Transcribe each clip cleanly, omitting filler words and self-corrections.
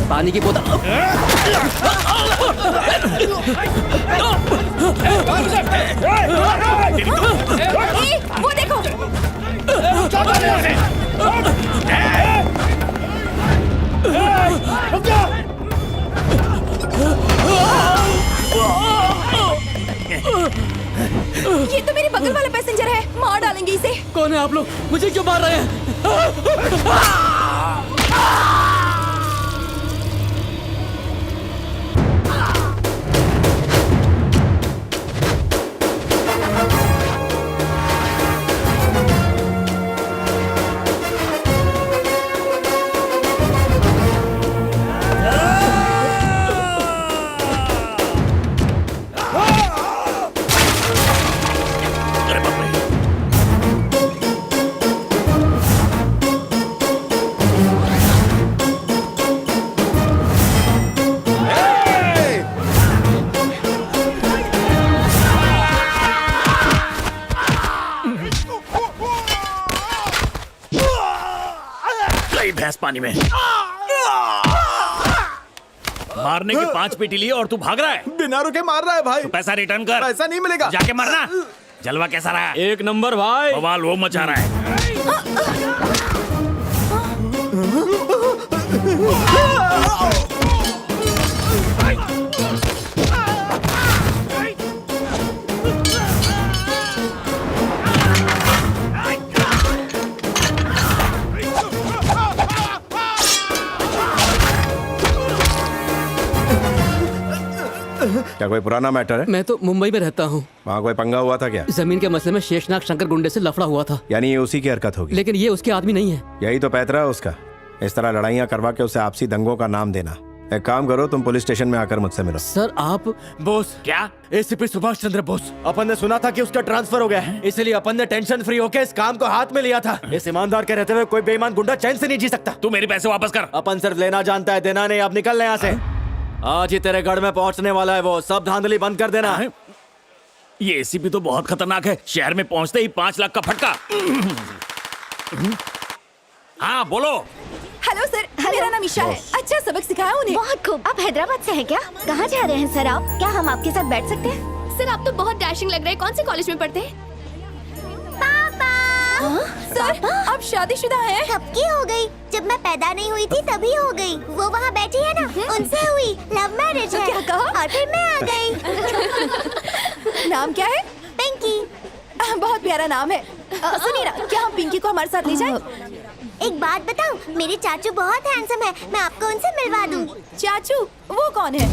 पानी की बोतल। वो देखो। ये तो मेरे बगल वाला पैसेंजर है, मार डालेंगे इसे। कौन है आप लोग? मुझे क्यों मार रहे हैं? भैंस पानी में। मारने के 5 पीटी लिए और तू भाग रहा है। बिना रुके मार रहा है भाई। तो पैसा रिटर्न कर। पैसा नहीं मिलेगा। जाके मरना। जलवा कैसा रहा? एक नंबर भाई। बवाल वो मचा रहा है। क्या कोई पुराना मैटर है? मैं तो मुंबई में रहता हूँ। वहाँ कोई पंगा हुआ था क्या? जमीन के मसले में शेषनाग शंकर गुंडे से लफड़ा हुआ था। यानी ये उसी की हरकत होगी। लेकिन ये उसके आदमी नहीं है। यही तो पैतरा है उसका, इस तरह लड़ाइयाँ करवा के उसे आपसी दंगों का नाम देना। एक काम करो, तुम पुलिस स्टेशन में आकर मुझसे मिलो। सर आप बोस क्या? एसीपी सुभाष चंद्र बोस। अपन ने सुना था कि उसका ट्रांसफर हो गया है, इसलिए अपन ने टेंशन फ्री होकर इस काम को हाथ में लिया था। इस ईमानदार के रहते हुए कोई बेईमान गुंडा चैन से नहीं जी सकता। तू मेरे पैसे वापस कर। अपन सिर्फ लेना जानता है, देना नहीं। अब निकल ले यहाँ से। आज ही तेरे गढ़ में पहुंचने वाला है वो। सब धांधली बंद कर देना। ये एसीपी तो बहुत खतरनाक है। शहर में पहुंचते ही 5 लाख का फटका। हाँ बोलो। हेलो सर, मेरा नाम ईशा है। अच्छा सबक सिखाया उन्हें। बहुत खूब। आप हैदराबाद से हैं क्या? कहाँ जा रहे हैं सर आप? क्या हम आपके साथ बैठ सकते हैं? सर आप तो बहुत डैशिंग लग रहे हैं। कौन से कॉलेज में पढ़ते हैं? पापा। सर आप शादीशुदा हैं? कब की हो गई? जब मैं पैदा नहीं हुई थी तभी हो गई। वो वहाँ बैठी है ना, उनसे हुई। लव मैरिज है। क्या कहा? और फिर मैं आ गई। नाम क्या है? पिंकी। बहुत प्यारा नाम है। सुनिए ना, क्या हम पिंकी को हमारे साथ ले जाएं? एक बात बताऊं, मेरे चाचू बहुत हैंडसम है। मैं आपको उनसे मिलवा दूंगी। चाचू? वो कौन है?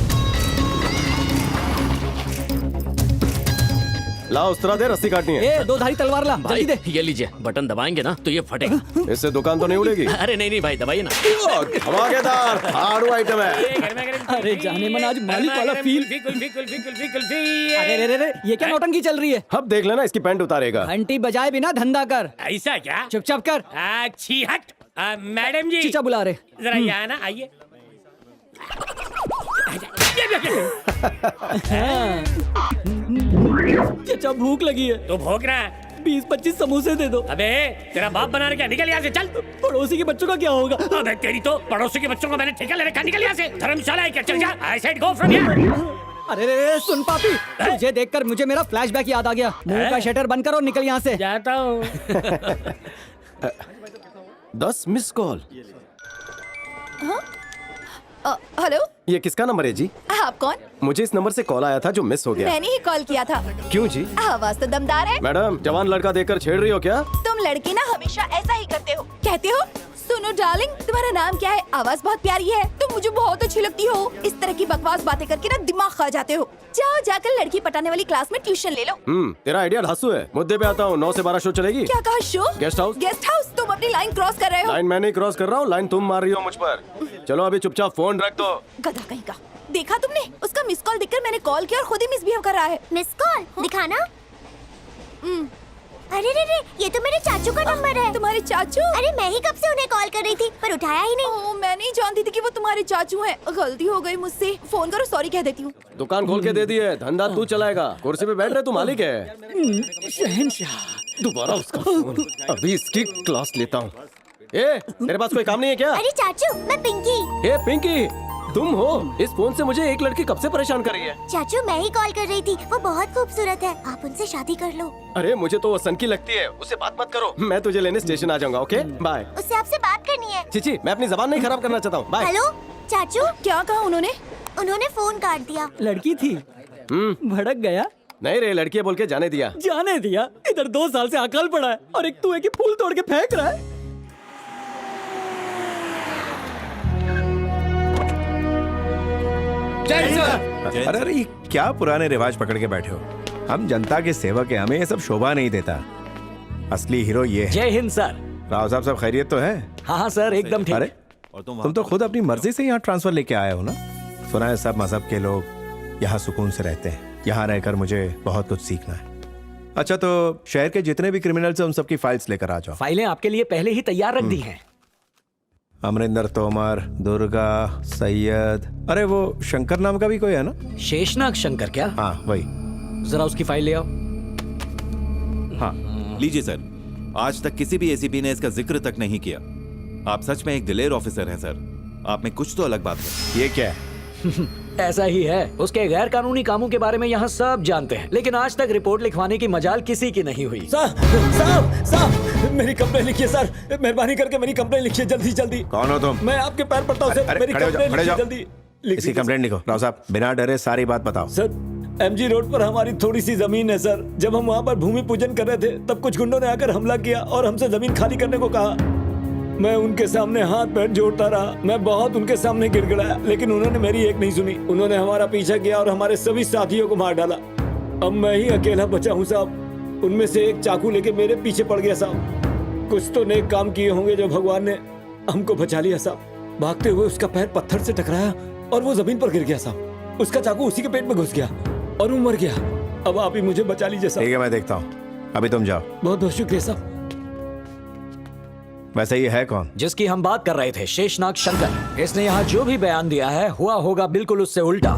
ला उस तरह दे, रस्सी काटनी है। ए, 2 धारी तलवार ला, जल्दी दे। ये लीजिए, बटन दबाएंगे ना तो ये फटेगा। इससे दुकान तो नहीं उड़ेगी? अरे नहीं भाई, दबाइए ना। धमाकेदार हार्ड आइटम है। अरे जाने मन आज मालिक वाला फील। अरे रे, ये क्या नौटंकी चल रही है? अब देख लेना, इसकी पैंट उतारेगा। घंटी बजाए बिना धंधा कर। ऐसा क्या? चुपचाप कर। अच्छी हट। मैडम जी चीचा बुला रहे। जरा यहाँ ना आइए। चचा भूख लगी है तो भोग रहा 20-25 समोसे दे दो। अबे तेरा बाप बना रहा क्या? निकल यहाँ से, चल। पड़ोसी के बच्चों का क्या होगा? अबे तेरी तो पड़ोसी के बच्चों का मैंने ठेका ले रखा। निकल यहाँ से। धर्मशाला है क्या? चल जा। I said go from here। अरे रे, सुन पापी, तुझे देखकर मुझे मेरा फ्लैशबैक याद आ गया। मुंह का शटर बंद कर और निकल यहाँ से। जाता हूँ। 10 मिस कॉल। हेलो, ये किसका नंबर है जी? आप कौन? मुझे इस नंबर से कॉल आया था जो मिस हो गया। मैंने ही कॉल किया था। क्यों जी? आवाज तो दमदार है। मैडम, जवान लड़का देखकर छेड़ रही हो क्या? तुम लड़के ना हमेशा ऐसा ही करते हो। कहते हो सुनो डार्लिंग, तुम्हारा नाम क्या है? आवाज बहुत प्यारी है, तुम मुझे बहुत अच्छी लगती हो। इस तरह की बकवास बातें करके ना दिमाग खा जाते हो। जाओ जाकर लड़की पटाने वाली क्लास में ट्यूशन ले लो। तेरा आइडिया धांसू है। मुद्दे पे आता हूँ। 9 से 12 शो चलेगी। क्या कहा? Show? Guest house. Guest house? तुम अपनी लाइन क्रॉस कर रहे हो। लाइन मैं नहीं क्रॉस कर रहा हूँ, लाइन तुम मार रही हो मुझ पर। चलो अभी चुपचाप फोन रख दो। गधा कहीं का। देखा तुमने? उसका मिस कॉल देखकर मैंने कॉल किया और खुद ही मिसबिहेव कर रहा है। मिस कॉल दिखाना। अरे रे रे, ये तो मेरे चाचू का नंबर है। तुम्हारे चाचू? अरे मैं ही कब से उन्हें कॉल कर रही थी पर उठाया ही नहीं। ओह, मैं नहीं जानती थी कि वो तुम्हारे चाचू हैं। गलती हो गई मुझसे। फोन करो, सॉरी कह देती हूँ। दुकान खोल के दे दी है, धंधा तू चलाएगा। कुर्सी पे बैठ रहे, तू मालिक है। दोबारा उसका फोन, अभी इसकी क्लास लेता हूँ। ए, तेरे पास कोई काम नहीं है क्या? अरे चाचू, मैं पिंकी। ए पिंकी, तुम हो? इस फोन से मुझे एक लड़की कब से परेशान कर रही है। चाचू मैं ही कॉल कर रही थी, वो बहुत खूबसूरत है, आप उनसे शादी कर लो। अरे मुझे तो वो सन की लगती है, उससे बात मत करो। मैं तुझे लेने स्टेशन आ जाऊंगा, ओके बाय। उससे आपसे बात करनी है। चिची, मैं अपनी जबान नहीं खराब करना चाहता हूँ, बाय। हेलो चाचू, क्या कहा उन्होंने? उन्होंने फोन काट दिया। लड़की थी, भड़क गया। नहीं रे, लड़की है बोल के जाने दिया। जाने दिया? इधर 2 साल से अकाल पड़ा है और एक तू है कि फूल तोड़ के फेंक रहा है। अरे अरे, ये क्या पुराने रिवाज पकड़ के बैठे हो? हम जनता के सेवक हैं, हमें ये सब शोभा नहीं देता। असली हीरो ये है। जय हिंद सर। राव साहब सब खैरियत तो है? हाँ हाँ सर, एकदम ठीक। अरे तुम तो खुद अपनी मर्जी से यहाँ ट्रांसफर लेके आए हो ना? सुना है सब मजहब के लोग यहाँ सुकून से रहते हैं। यहाँ रहकर मुझे बहुत कुछ सीखना है। अच्छा, तो शहर के जितने भी क्रिमिनल्स हैं उन सबकी फाइल्स लेकर आ जाओ। फाइलें आपके लिए पहले ही तैयार रख दी हैं। अमरिंदर तोमर, दुर्गा, सैयद, अरे वो शंकर नाम का भी कोई है ना? शेषनाग शंकर क्या? हाँ वही। जरा उसकी फाइल ले आओ। हाँ लीजिए सर, आज तक किसी भी एसीपी ने इसका जिक्र तक नहीं किया। आप सच में एक दिलेर ऑफिसर हैं सर, आप में कुछ तो अलग बात है। ये क्या है? ऐसा ही है, उसके गैर कानूनी कामों के बारे में यहाँ सब जानते हैं, लेकिन आज तक रिपोर्ट लिखवाने की मजाल किसी की नहीं हुई। साहब, मेरी कंप्लेन लिखिए सर, मेहरबानी करके मेरी कंप्लेन लिखिए जल्दी जल्दी। कौन हो तुम? मैं आपके पैर पड़ता हूँ सर, अरे, मेरी खड़े हो जाओ, कंप्लेन खड़े लिखिए जाओ। जल्दी। इसकी कंप्लेंट लिखो। राव साहब बिना डरे सारी बात बताओ। सर, एमजी रोड पर हमारी थोड़ी सी जमीन है सर। जब हम वहाँ पर भूमि पूजन कर रहे थे तब कुछ गुंडों ने आकर हमला किया और हमसे जमीन खाली करने को कहा। मैं उनके सामने हाथ पैर जोड़ता रहा, मैं बहुत उनके सामने गिड़गिड़ाया, लेकिन उन्होंने मेरी एक नहीं सुनी। उन्होंने हमारा पीछा किया और हमारे सभी साथियों को मार डाला। अब मैं ही अकेला बचा हूँ साहब। उनमें से एक चाकू लेके मेरे पीछे पड़ गया साहब। कुछ तो नेक काम किए होंगे जो भगवान ने हमको बचा लिया साहब। भागते हुए उसका पैर पत्थर से टकराया और वो जमीन पर गिर गया साहब। उसका चाकू उसी के पेट में घुस गया और वो मर गया। अब आप ही मुझे बचा लीजिए साहब। ठीक है, मैं देखता हूँ। अभी तुम जाओ। बहुत बहुत शुक्रिया साहब। वैसे ये है कौन? जिसकी हम बात कर रहे थे, शेषनाग शंकर। इसने यहाँ जो भी बयान दिया है हुआ होगा बिल्कुल उससे उल्टा।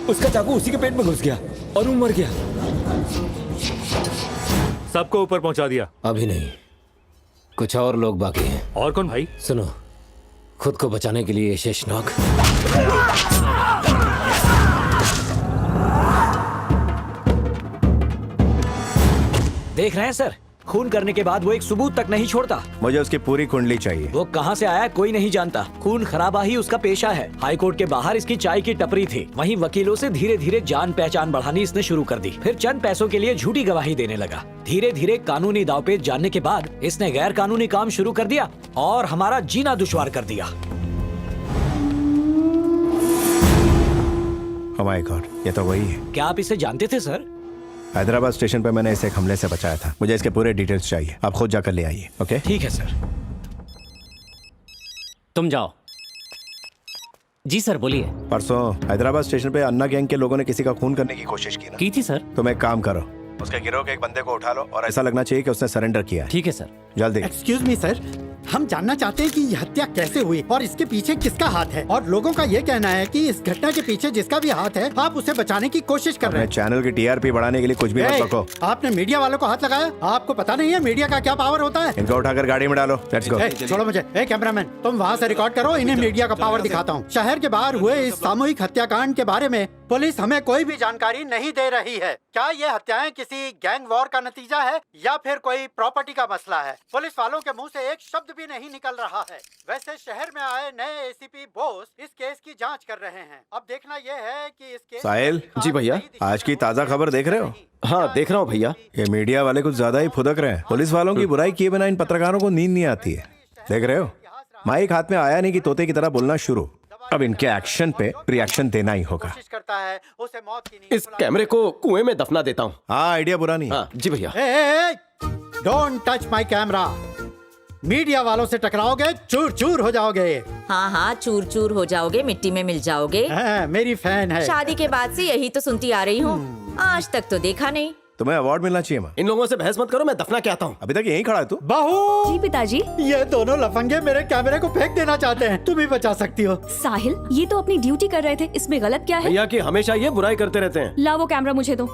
उसका चाकू उसी के पेट में घुस गया और वो मर गया। सबको ऊपर पहुंचा दिया? अभी नहीं, कुछ और लोग बाकी हैं। और कौन भाई? सुनो, खुद को बचाने के लिए शेषनाग। देख रहे हैं सर, खून करने के बाद वो एक सबूत तक नहीं छोड़ता। मुझे उसकी पूरी कुंडली चाहिए। वो कहाँ से आया कोई नहीं जानता। खून खराबा ही उसका पेशा है। हाई कोर्ट के बाहर इसकी चाय की टपरी थी। वहीं वकीलों से धीरे धीरे जान पहचान बढ़ानी इसने शुरू कर दी। फिर चंद पैसों के लिए झूठी गवाही देने लगा। धीरे धीरे कानूनी दांवपेच जानने के बाद इसने गैर कानूनी काम शुरू कर दिया और हमारा जीना दुश्वार कर दिया। Oh my God, ये तो वही है। क्या आप इसे जानते थे सर? हैदराबाद स्टेशन पर मैंने इसे एक हमले से बचाया था। मुझे इसके पूरे डिटेल्स चाहिए, आप खुद जाकर ले आइए। ओके ठीक है सर। तुम जाओ। जी सर, बोलिए। परसों हैदराबाद स्टेशन पे अन्ना गैंग के लोगों ने किसी का खून करने की कोशिश की ना? की थी सर। तुम एक काम करो, उसके गिरोह के एक बंदे को उठा लो और ऐसा लगना चाहिए कि उसने सरेंडर किया है। ठीक है सर। जल्दी। एक्सक्यूज मी सर, हम जानना चाहते हैं कि ये हत्या कैसे हुई और इसके पीछे किसका हाथ है, और लोगों का ये कहना है कि इस घटना के पीछे जिसका भी हाथ है आप उसे बचाने की कोशिश कर रहे हैं। चैनल की टीआरपी बढ़ाने के लिए कुछ भी मत बको। आपने मीडिया वालों को हाथ लगाया, आपको पता नहीं है मीडिया का क्या पावर होता है। इनको उठाकर गाड़ी में डालो, लेट्स गो। छोड़ो मुझे। कैमरामैन तुम वहाँ से रिकॉर्ड करो, इन्हें मीडिया का पावर दिखाता हूँ। शहर के बाहर हुए इस सामूहिक हत्याकांड के बारे में पुलिस हमें कोई भी जानकारी नहीं दे रही है। क्या ये हत्याएं किसी गैंग वॉर का नतीजा है या फिर कोई प्रॉपर्टी का मसला है? पुलिस वालों के मुंह से एक शब्द भी नहीं निकल रहा है। वैसे शहर में आए नए एसीपी बोस इस केस की जांच कर रहे हैं। अब देखना यह है कि इस केस साहिल। जी भैया। आज की ताजा खबर देख रहे हो? हाँ देख रहा हूँ भैया। ये मीडिया वाले कुछ ज्यादा ही फुदक रहे हैं। पुलिस वालों की बुराई किए बिना इन पत्रकारों को नींद नहीं आती है। देख रहे हो, माइक हाथ में आया नहीं कि तोते की तरह बोलना शुरू। अब इनके एक्शन पे रिएक्शन देना ही होगा। करता है उसे मौत की नींद इस कैमरे को कुएं में दफना देता हूँ। हाँ आइडिया बुरा नहीं है। हाँ जी भैया। Don't touch my camera. Media वालों से टकराओगे चूर चूर हो जाओगे। हाँ हाँ चूर चूर हो जाओगे, मिट्टी में मिल जाओगे। मेरी फैन है। शादी के बाद से यही तो सुनती आ रही हूँ, आज तक तो देखा नहीं। तुम्हें अवार्ड मिलना चाहिए माँ। इन लोगों से बहस मत करो, मैं दफना के आता हूँ। अभी तक यहीं खड़ा है तू। बहू। जी पिताजी। ये दोनों लफंगे मेरे कैमरे को फेंक देना चाहते हैं, तुम ही बचा सकती हो। साहिल ये तो अपनी ड्यूटी कर रहे थे, इसमें गलत क्या है? भैया की हमेशा ये बुराई करते रहते हैं। ला वो कैमरा मुझे दो।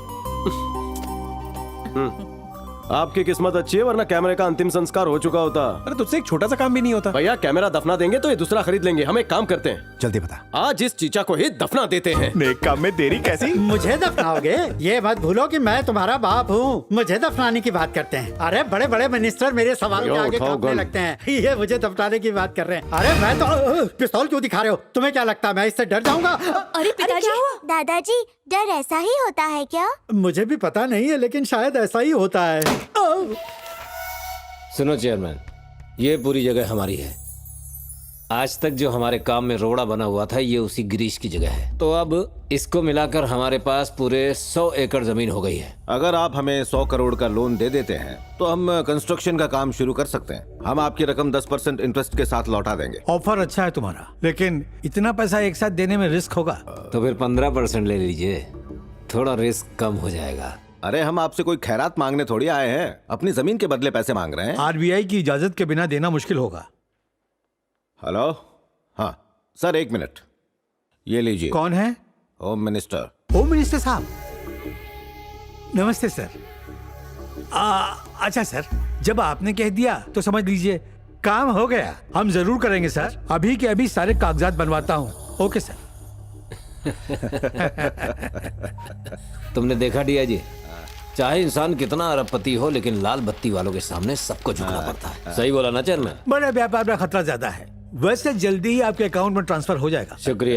आपकी किस्मत अच्छी है, वरना कैमरे का अंतिम संस्कार हो चुका होता। अरे तुझसे एक छोटा सा काम भी नहीं होता। भैया कैमरा दफना देंगे तो ये दूसरा खरीद लेंगे। हम एक काम करते हैं, जल्दी बता। आज इस चीचा को ही दफना देते हैं। नेक काम में देरी कैसी? मुझे दफनाओगे? ये मत भूलो कि मैं तुम्हारा बाप हूँ। मुझे दफनाने की बात करते हैं। अरे बड़े बड़े मिनिस्टर मेरे सवाल के आगे कांपने लगते हैं। ये मुझे दफनाने की बात कर रहे हैं। अरे मैं तो पिस्तौल क्यों दिखा रहे हो? तुम्हें क्या लगता है मैं इससे डर जाऊंगा? अरे पिताजी। दादाजी डर ऐसा ही होता है क्या? मुझे भी पता नहीं है, लेकिन शायद ऐसा ही होता है। सुनो चेयरमैन, ये पूरी जगह हमारी है। आज तक जो हमारे काम में रोड़ा बना हुआ था ये उसी गिरीश की जगह है। तो अब इसको मिलाकर हमारे पास पूरे 100 एकड़ जमीन हो गई है। अगर आप हमें 100 करोड़ का लोन दे देते हैं तो हम कंस्ट्रक्शन का काम शुरू कर सकते हैं। हम आपकी रकम 10% इंटरेस्ट के साथ लौटा देंगे। ऑफर अच्छा है तुम्हारा, लेकिन इतना पैसा एक साथ देने में रिस्क होगा। तो फिर 15% ले लीजिए, थोड़ा रिस्क कम हो जाएगा। अरे हम आपसे कोई खैरात मांगने थोड़ी आए हैं, अपनी जमीन के बदले पैसे मांग रहे हैं। आरबीआई की इजाजत के बिना देना मुश्किल होगा। हेलो, हाँ सर एक मिनट, ये लीजिए। कौन है? Home minister. होम मिनिस्टर साहब, नमस्ते सर। अच्छा सर, जब आपने कह दिया तो समझ लीजिए काम हो गया। हम जरूर करेंगे सर, अभी के अभी सारे कागजात बनवाता हूँ। Okay sir. तुमने देखा डिया जी, चाहे इंसान कितना अरबपति हो लेकिन लाल बत्ती वालों के सामने सबको झुकना पड़ता है। सही बोला ना चेयरमैन? बड़े व्यापार में खतरा ज्यादा है। वैसे जल्दी ही आपके अकाउंट में ट्रांसफर हो जाएगा। शुक्रिया।